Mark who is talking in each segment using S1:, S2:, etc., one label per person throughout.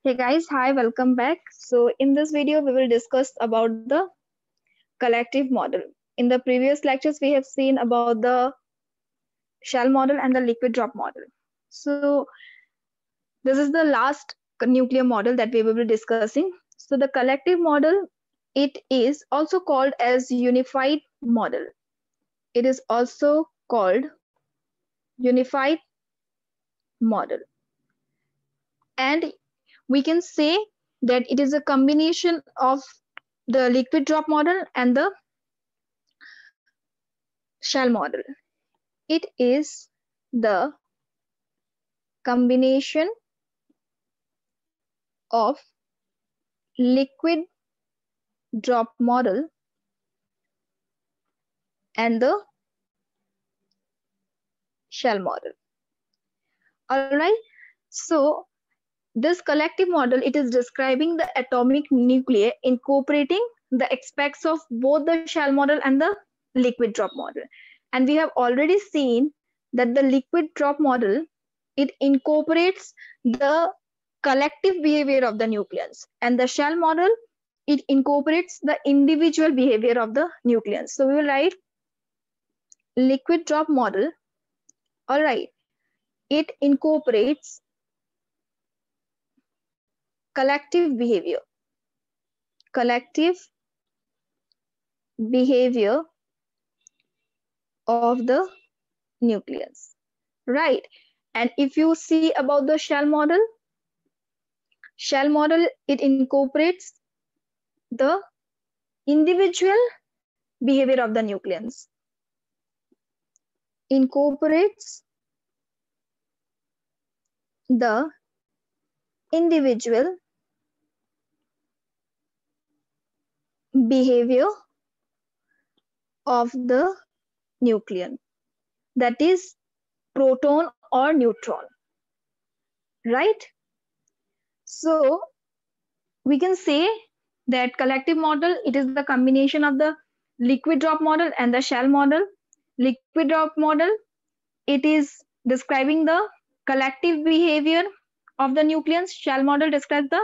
S1: Hey guys, hi, welcome back. So in this video, we will discuss about the collective model. In the previous lectures, we have seen about the shell model and the liquid drop model. So this is the last nuclear model that we will be discussing. So the collective model, it is also called as unified model. It is also called unified model. And we can say that it is a combination of the liquid drop model and the shell model. It is the combination of liquid drop model and the shell model. All right. So this collective model, it is describing the atomic nuclei incorporating the aspects of both the shell model and the liquid drop model. And we have already seen that the liquid drop model, it incorporates the collective behavior of the nucleons, and the shell model, it incorporates the individual behavior of the nucleons. So we will write liquid drop model. All right, it incorporates collective behavior of the nucleus, right? And if you see about the shell model, it incorporates the individual behavior of the nucleons, incorporates the individual behavior of the nucleon, that is proton or neutron, right? So we can say that collective model, it is the combination of the liquid drop model and the shell model. Liquid drop model, it is describing the collective behavior of the nucleons. Shell model describes the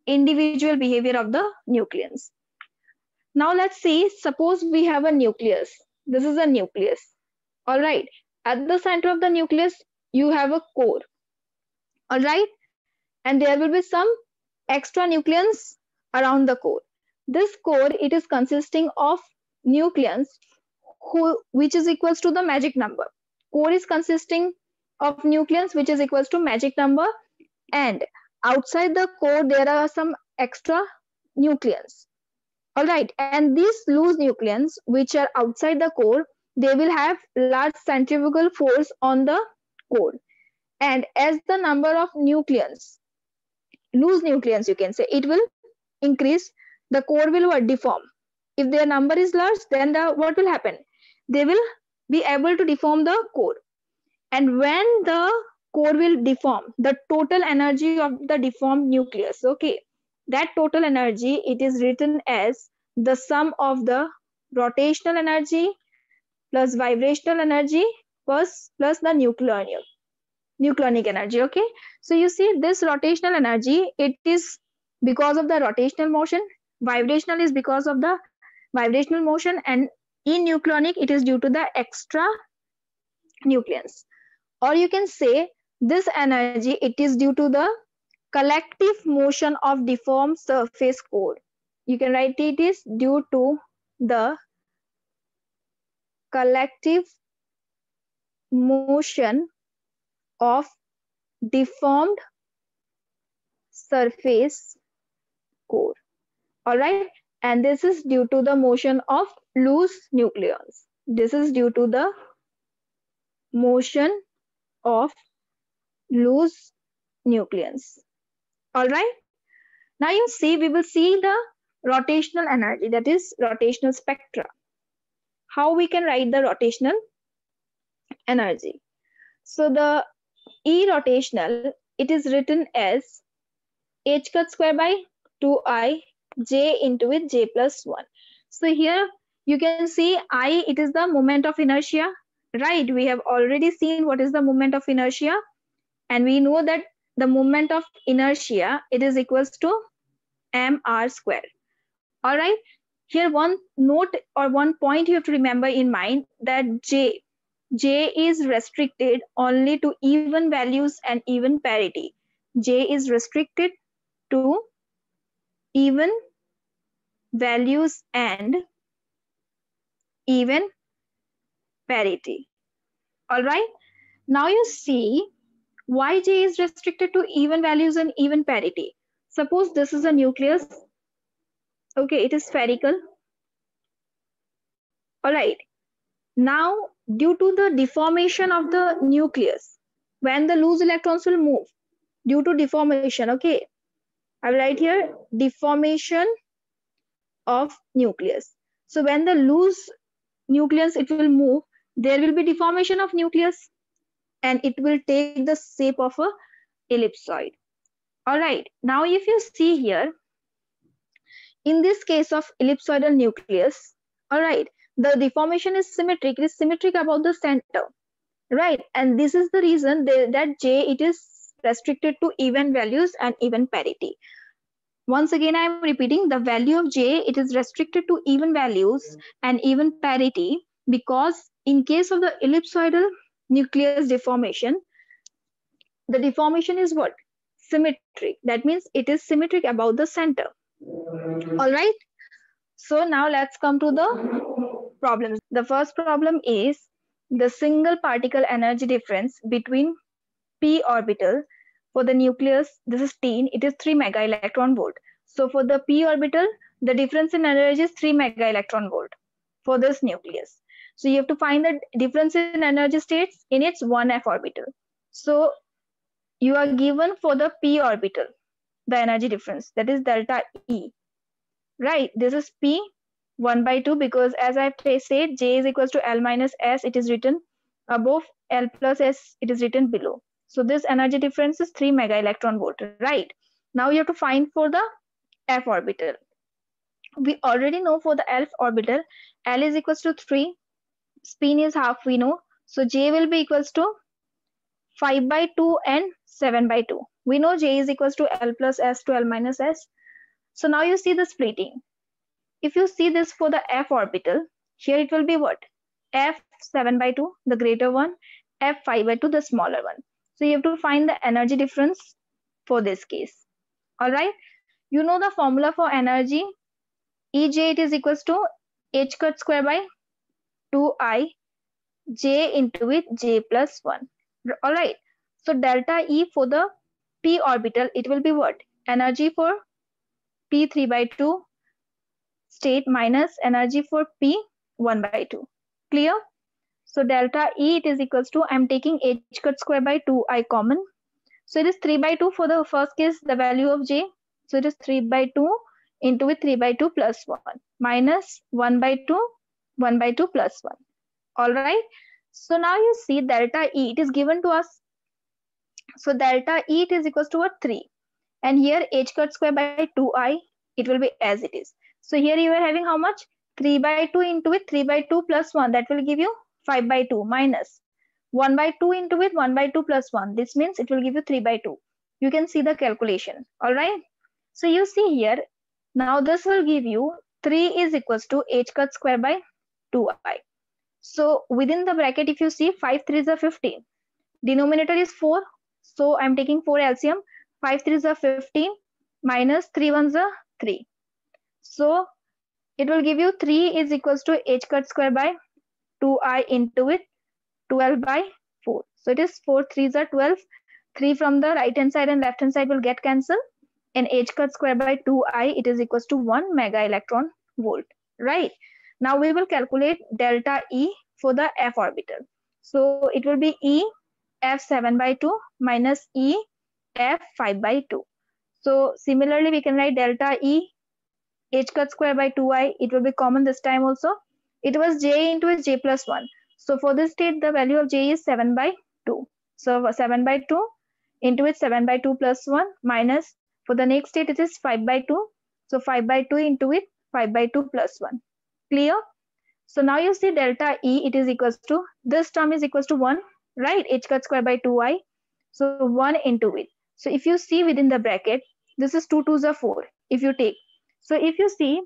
S1: individual behavior of the nucleons. Now let's see, suppose we have a nucleus. This is a nucleus. All right. At the center of the nucleus, you have a core. All right. And there will be some extra nucleons around the core. This core, it is consisting of nucleons which is equals to the magic number. Core is consisting of nucleons which is equals to magic number, and outside the core there are some extra nucleons. All right, and these loose nucleons which are outside the core, they will have large centrifugal force on the core, and as the number of nucleons, loose nucleons you can say, it will increase, the core will deform. If their number is large, then what will happen? They will be able to deform the core. And when the core will deform, the total energy of the deformed nucleus, okay, that total energy, it is written as the sum of the rotational energy plus vibrational energy plus the nucleonic energy. Okay, so you see this rotational energy, it is because of the rotational motion, vibrational is because of the vibrational motion, and in nucleonic it is due to the extra nucleons. Or you can say this energy, it is due to the collective motion of deformed surface core. You can write it is due to the collective motion of deformed surface core. All right, and this is due to the motion of loose nucleons. This is due to the motion of loose nucleons. All right, now you see, we will see the rotational energy, that is rotational spectra. How we can write the rotational energy? So the E rotational, it is written as h cut square by 2I j into it j plus 1. So here you can see I, it is the moment of inertia, right? We have already seen what is the moment of inertia, and we know that the moment of inertia, it is equals to mr square. All right. Here one note or one point you have to remember in mind that J is restricted only to even values and even parity. J is restricted to even values and even parity. All right. Now you see why J is restricted to even values and even parity. Suppose this is a nucleus. Okay, it is spherical. All right. Now, due to the deformation of the nucleus, when the loose electrons will move, due to deformation, okay, I will write here deformation of nucleus. So when the loose nucleus, it will move, there will be deformation of nucleus and it will take the shape of a ellipsoid. All right, now if you see here, in this case of ellipsoidal nucleus, all right, the deformation is symmetric. It is symmetric about the center, right? And this is the reason that J, it is restricted to even values and even parity. Once again, I am repeating the value of J, it is restricted to even values and even parity because in case of the ellipsoidal nucleus deformation, the deformation is what? Symmetric. That means it is symmetric about the center. All right. So now let's come to the problems. The first problem is the single particle energy difference between p orbital for the nucleus. This is 10, it is 3 mega electron volt. So for the p orbital, the difference in energy is 3 mega electron volt for this nucleus. So you have to find the difference in energy states in its 1f orbital. So you are given for the p orbital the energy difference, that is delta E, right? This is p 1 by 2 because as I said, J is equals to L minus S, it is written above, L plus S, it is written below. So this energy difference is 3 mega electron volt, right? Now you have to find for the f orbital. We already know for the f orbital, L is equals to 3, spin is half, we know. So J will be equals to 5 by 2 and 7 by 2. We know J is equals to L plus S to L minus S. So now you see the splitting. If you see this for the f orbital, here it will be what? F 7 by 2, the greater one, F 5 by 2, the smaller one. So you have to find the energy difference for this case. All right. You know the formula for energy. Ej, it is equals to h cut square by 2I j into it j plus 1. All right. So delta E for the p orbital, it will be what? Energy for p 3 by 2 state minus energy for p 1 by 2. Clear? So delta E, it is equals to, I'm taking h cut square by 2I common. So it is 3 by 2 for the first case, the value of J. So it is 3 by 2 into with 3 by 2 plus 1 minus 1 by 2, 1 by 2 plus 1. All right. So now you see delta E, it is given to us. So delta E, it is equals to what? 3. And here h cut square by 2I, it will be as it is. So here you are having how much? 3 by 2 into with 3 by 2 plus 1. That will give you 5 by 2 minus 1 by 2 into with 1 by 2 plus 1. This means it will give you 3 by 2. You can see the calculation. All right. So you see here, now this will give you 3 is equals to h cut square by 2I. So within the bracket, if you see 5 3s are 15. Denominator is 4. So I'm taking 4 LCM. 5 3s are 15 minus 3 1s are 3. So it will give you 3 is equals to h cut square by 2I into it 12 by 4. So it is 4 3s are 12. 3 from the right hand side and left hand side will get cancelled. And h cut square by 2I, it is equals to 1 mega electron volt. Right. Now we will calculate delta E for the f orbital. So it will be E f 7 by 2 minus E f 5 by 2. So similarly, we can write delta E h cut square by 2I. It will be common this time also. It was j into its j plus 1. So for this state, the value of j is 7 by 2. So 7 by 2 into its 7 by 2 plus 1 minus, for the next state, it is 5 by 2. So 5 by 2 into it 5 by 2 plus 1. Clear? So now you see delta E, it is equals to, this term is equals to 1, right? H cut square by 2I. So 1 into it. So if you see within the bracket, this is 2 2s are 4. If you take, so if you see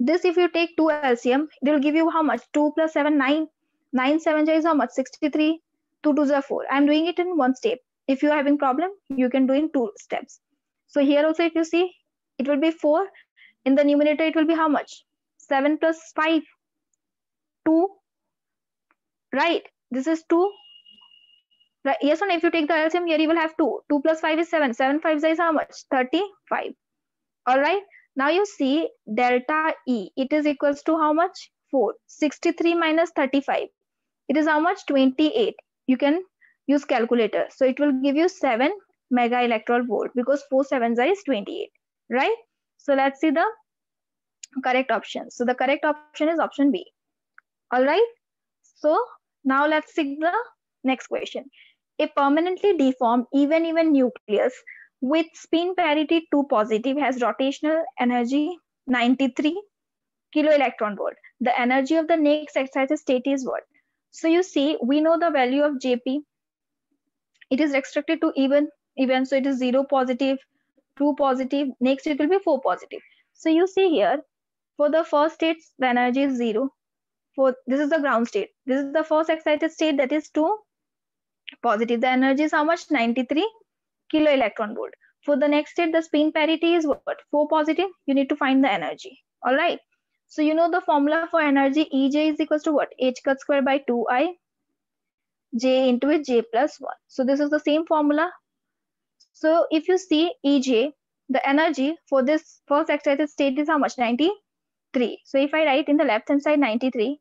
S1: this, if you take 2 LCM, it will give you how much? 2 plus 7, 9. 9 7 is how much? 63. 2 2s are 4. I'm doing it in one step. If you are having problem, you can do in 2 steps. So here also, if you see, it will be 4. In the numerator, it will be how much? 7 plus 5, 2. Right? This is 2. Right? Yes or no? If you take the LCM here, you will have 2. 2 plus 5 is 7. 7 5 is how much? 35. All right. Now you see delta E. It is equals to how much? 4. 63 minus 35. It is how much? 28. You can use calculator. So it will give you 7 mega electron volt because 4 7s is 28. Right? So let's see the correct option. So the correct option is option B. All right. So now let's see the next question. A permanently deformed even nucleus with spin parity 2 positive has rotational energy 93 kilo electron volt. The energy of the next excited state is what? So you see, we know the value of JP. It is restricted to even. So it is 0 positive, 2 positive. Next it will be 4 positive. So you see here, for the first state, the energy is 0. For this is the ground state. This is the first excited state, that is 2 positive. The energy is how much? 93 kilo electron volt. For the next state, the spin parity is what? 4 positive. You need to find the energy. All right. So you know the formula for energy, EJ is equals to what? H cut square by 2I, J into it, J plus 1. So this is the same formula. So if you see EJ, the energy for this first excited state is how much? 93. So if I write in the left hand side 93,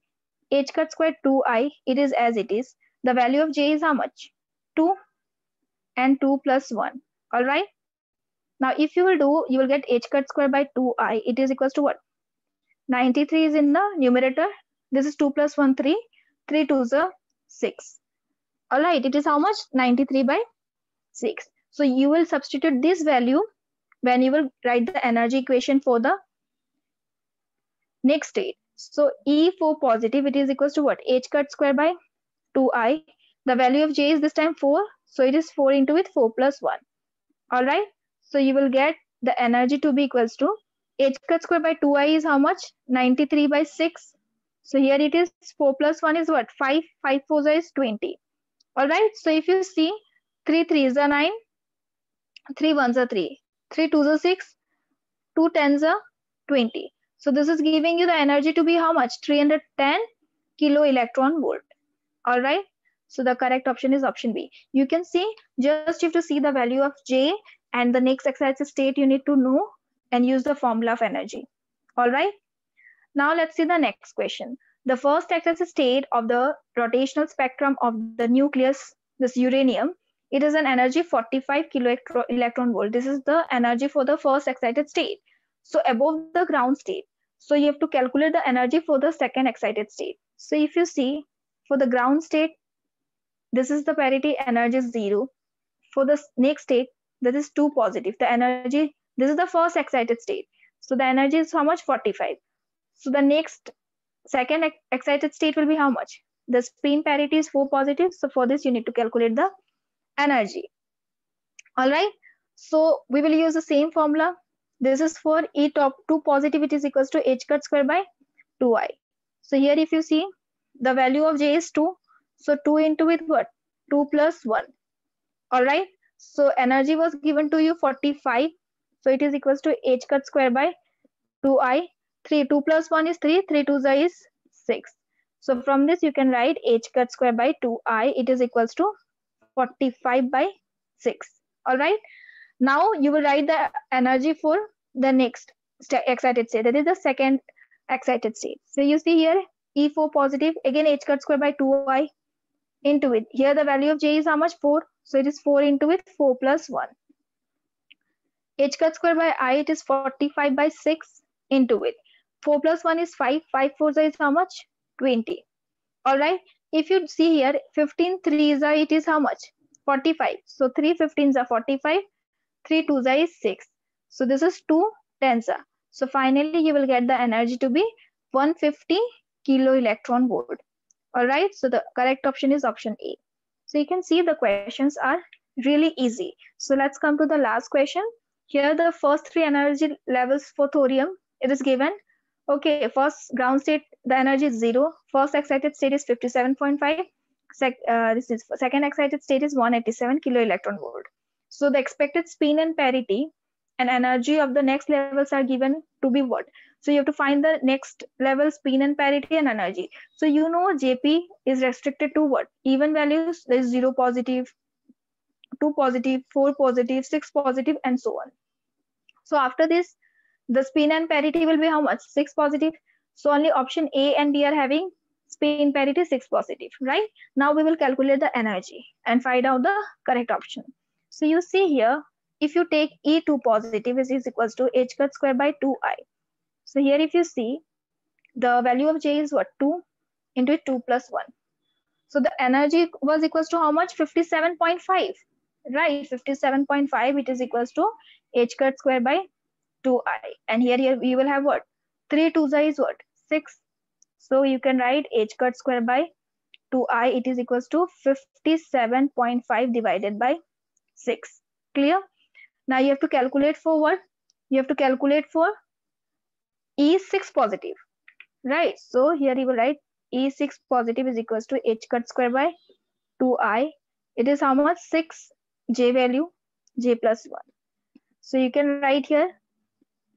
S1: H cut square 2I, it is as it is. The value of J is how much? 2 and 2 plus 1. All right. Now if you will do, you will get H cut square by 2I. It is equals to what? 93 is in the numerator. This is 2 plus 1, 3. 3 2s are 6. All right. It is how much? 93 by 6. So you will substitute this value when you will write the energy equation for the next state. So E4 positive, it is equals to what? H cut square by 2I. The value of J is this time 4. So it is 4 into with 4 plus 1. All right. So you will get the energy to be equals to H cut square by 2I is how much? 93 by 6. So here it is 4 plus 1 is what? 5. 5 4 is 20. All right. So if you see 3 3s are 9. 3 1s are 3. 3 2s are 6. 2 10s are 20. So this is giving you the energy to be how much? 310 kilo electron volt. All right. So the correct option is option B. You can see, just you have to see the value of J and the next excited state you need to know and use the formula of energy. All right. Now let's see the next question. The first excited state of the rotational spectrum of the nucleus, this uranium, it is an energy 45 kilo electron volt. This is the energy for the first excited state. So above the ground state. So you have to calculate the energy for the second excited state. So if you see, for the ground state, this is the parity, energy is 0. For the next state, that is 2 positive. The energy, this is the first excited state. So the energy is how much? 45. So the next second excited state will be how much? The spin parity is 4 positive. So for this, you need to calculate the energy. All right. So we will use the same formula. This is for E top 2 positive, it is equals to H cut square by 2I. So here if you see, the value of J is 2. So 2 into with what? 2 plus 1. All right. So energy was given to you 45. So it is equals to H cut square by 2I. 3. 2 plus 1 is 3. 3 2s is 6. So from this you can write H cut square by 2I. It is equals to 45 by 6. All right. Now you will write the energy for the next excited state. That is the second excited state. So you see here E4 positive. Again H cut square by 2I into it. Here the value of J is how much? 4. So it is 4 into it. 4 plus 1. H cut square by I, it is 45 by 6 into it. 4 plus 1 is 5. 5 4 is how much? 20. All right. If you see here, 15 3s are, it is how much? 45. So 3 15s are 45. 3 2s is 6. So this is 2 10s are. So finally you will get the energy to be 150 kilo electron volt. All right. So the correct option is option A. So you can see the questions are Really easy. So let's come to the last question. Here the first three energy levels for thorium, it is given. Okay, first ground state, the energy is 0. First excited state is 57.5. This is second excited state is 187 kilo electron volt. So the expected spin and parity and energy of the next levels are given to be what? So you have to find the next level spin and parity and energy. So you know Jp is restricted to what? Even values, there is 0 positive, 2 positive, 4 positive, 6 positive, and so on. So after this, the spin and parity will be how much? 6 positive. So only option A and B are having spin parity 6 positive, right? Now we will calculate the energy and find out the correct option. So you see here, if you take E2 positive is equals to h cut square by 2I. So here if you see, the value of J is what? 2 into 2 plus 1. So the energy was equals to how much? 57.5. Right, 57.5, it is equals to h cut square by 2I. And here we will have what? 3 2's is what? 6. So you can write h cut square by 2I, it is equals to 57.5 divided by 6. Clear? Now you have to calculate for what? You have to calculate for E6 positive. Right, so here you will write E6 positive is equals to h cut square by 2I. It is how much? 6 J value, J plus 1. So you can write here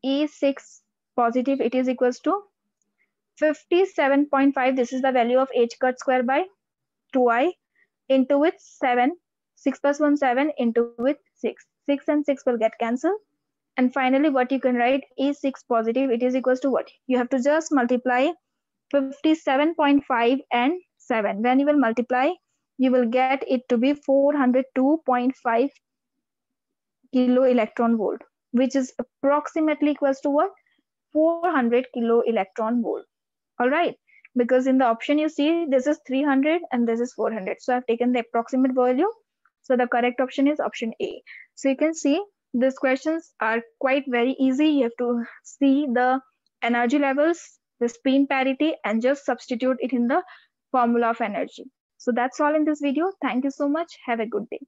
S1: E6 positive, it is equals to 57.5. This is the value of h cut square by 2I into with 7. 6 plus 1, 7 into with 6. 6 and 6 will get cancelled. And finally, what you can write E6 positive, it is equals to what? You have to just multiply 57.5 and 7. When you will multiply, you will get it to be 402.5 kilo electron volt, which is approximately equals to what? 400 kilo electron volt. All right, because in the option you see this is 300 and this is 400. So I've taken the approximate value. So the correct option is option A. So you can see these questions are quite very easy. You have to see the energy levels, the spin parity, and just substitute it in the formula of energy. So that's all in this video. Thank you so much. Have a good day.